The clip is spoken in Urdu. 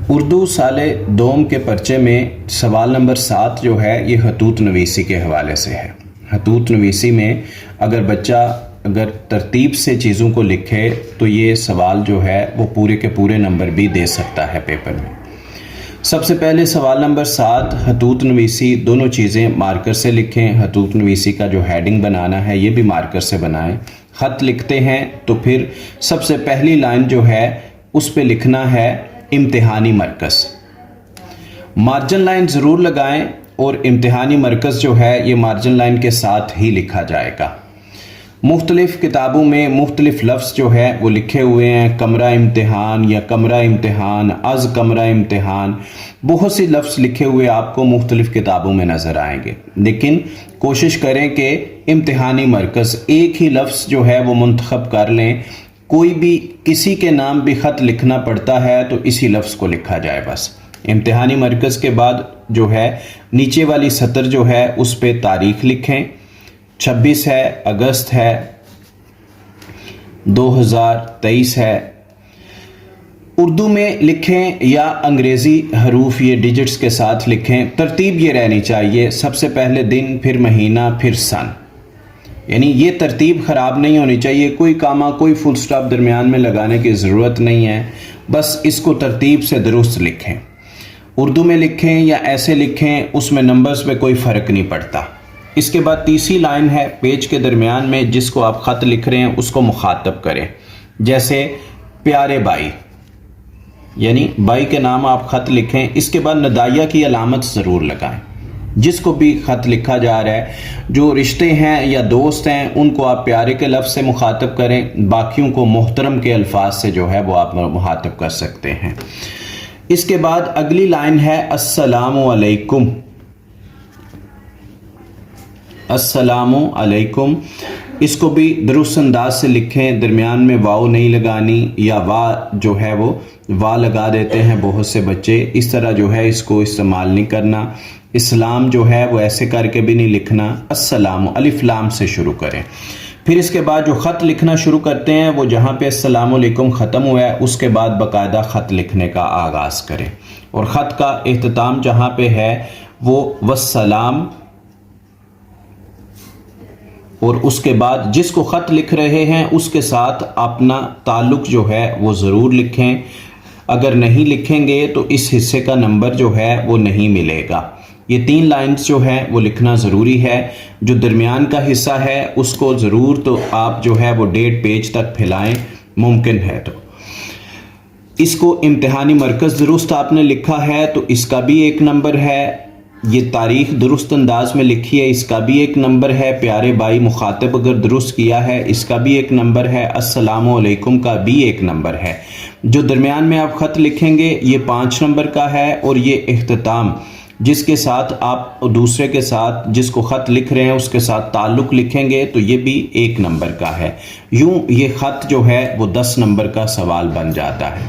اردو سال دوم کے پرچے میں سوال نمبر 7 جو ہے یہ خطوط نویسی کے حوالے سے ہے۔ خطوط نویسی میں اگر بچہ ترتیب سے چیزوں کو لکھے تو یہ سوال جو ہے وہ پورے کے پورے نمبر بھی دے سکتا ہے پیپر میں۔ سب سے پہلے سوال نمبر 7 خطوط نویسی دونوں چیزیں مارکر سے لکھیں۔ خطوط نویسی کا جو ہیڈنگ بنانا ہے یہ بھی مارکر سے بنائیں۔ خط لکھتے ہیں تو پھر سب سے پہلی لائن جو ہے اس پہ لکھنا ہے امتحانی مرکز۔ مارجن لائن ضرور لگائیں اور امتحانی مرکز جو ہے یہ مارجن لائن کے ساتھ ہی لکھا جائے گا۔ مختلف کتابوں میں مختلف لفظ جو ہے وہ لکھے ہوئے ہیں، کمرہ امتحان یا کمرہ امتحان، از کمرہ امتحان، بہت سی لفظ لکھے ہوئے آپ کو مختلف کتابوں میں نظر آئیں گے، لیکن کوشش کریں کہ امتحانی مرکز ایک ہی لفظ جو ہے وہ منتخب کر لیں۔ کوئی بھی کسی کے نام بھی خط لکھنا پڑتا ہے تو اسی لفظ کو لکھا جائے بس۔ امتحانی مرکز کے بعد جو ہے نیچے والی سطر جو ہے اس پہ تاریخ لکھیں، 26 ہے، اگست ہے، 2023 ہے۔ اردو میں لکھیں یا انگریزی حروف یہ ڈیجٹس کے ساتھ لکھیں۔ ترتیب یہ رہنی چاہیے، سب سے پہلے دن، پھر مہینہ، پھر سن، یعنی یہ ترتیب خراب نہیں ہونی چاہیے۔ کوئی کامہ کوئی فل سٹاپ درمیان میں لگانے کی ضرورت نہیں ہے، بس اس کو ترتیب سے درست لکھیں۔ اردو میں لکھیں یا ایسے لکھیں، اس میں نمبرز میں کوئی فرق نہیں پڑتا۔ اس کے بعد تیسری لائن ہے پیج کے درمیان میں، جس کو آپ خط لکھ رہے ہیں اس کو مخاطب کریں، جیسے پیارے بھائی، یعنی بھائی کے نام آپ خط لکھیں۔ اس کے بعد ندائیہ کی علامت ضرور لگائیں۔ جس کو بھی خط لکھا جا رہا ہے، جو رشتے ہیں یا دوست ہیں ان کو آپ پیارے کے لفظ سے مخاطب کریں، باقیوں کو محترم کے الفاظ سے جو ہے وہ آپ مخاطب کر سکتے ہیں۔ اس کے بعد اگلی لائن ہے السلام علیکم۔ السلام علیکم، اس کو بھی درست انداز سے لکھیں، درمیان میں واو نہیں لگانی، یا وا جو ہے وہ وا لگا دیتے ہیں بہت سے بچے، اس طرح جو ہے اس کو استعمال نہیں کرنا۔ اسلام جو ہے وہ ایسے کر کے بھی نہیں لکھنا، السلام الف لام سے شروع کریں۔ پھر اس کے بعد جو خط لکھنا شروع کرتے ہیں وہ جہاں پہ السلام علیکم ختم ہوا ہے اس کے بعد باقاعدہ خط لکھنے کا آغاز کریں، اور خط کا اختتام جہاں پہ ہے وہ والسلام، اور اس کے بعد جس کو خط لکھ رہے ہیں اس کے ساتھ اپنا تعلق جو ہے وہ ضرور لکھیں۔ اگر نہیں لکھیں گے تو اس حصے کا نمبر جو ہے وہ نہیں ملے گا۔ یہ 3 لائنز جو ہیں وہ لکھنا ضروری ہے۔ جو درمیان کا حصہ ہے اس کو ضرور تو آپ جو ہے وہ 1.5 پیج تک پھیلائیں، ممکن ہے تو۔ اس کو امتحانی مرکز درست آپ نے لکھا ہے تو اس کا بھی 1 نمبر ہے۔ یہ تاریخ درست انداز میں لکھی ہے، اس کا بھی 1 نمبر ہے۔ پیارے بھائی مخاطب اگر درست کیا ہے اس کا بھی 1 نمبر ہے۔ السلام علیکم کا بھی 1 نمبر ہے۔ جو درمیان میں آپ خط لکھیں گے یہ 5 نمبر کا ہے، اور یہ اختتام جس کے ساتھ آپ دوسرے کے ساتھ جس کو خط لکھ رہے ہیں اس کے ساتھ تعلق لکھیں گے تو یہ بھی 1 نمبر کا ہے۔ یوں یہ خط جو ہے وہ 10 نمبر کا سوال بن جاتا ہے۔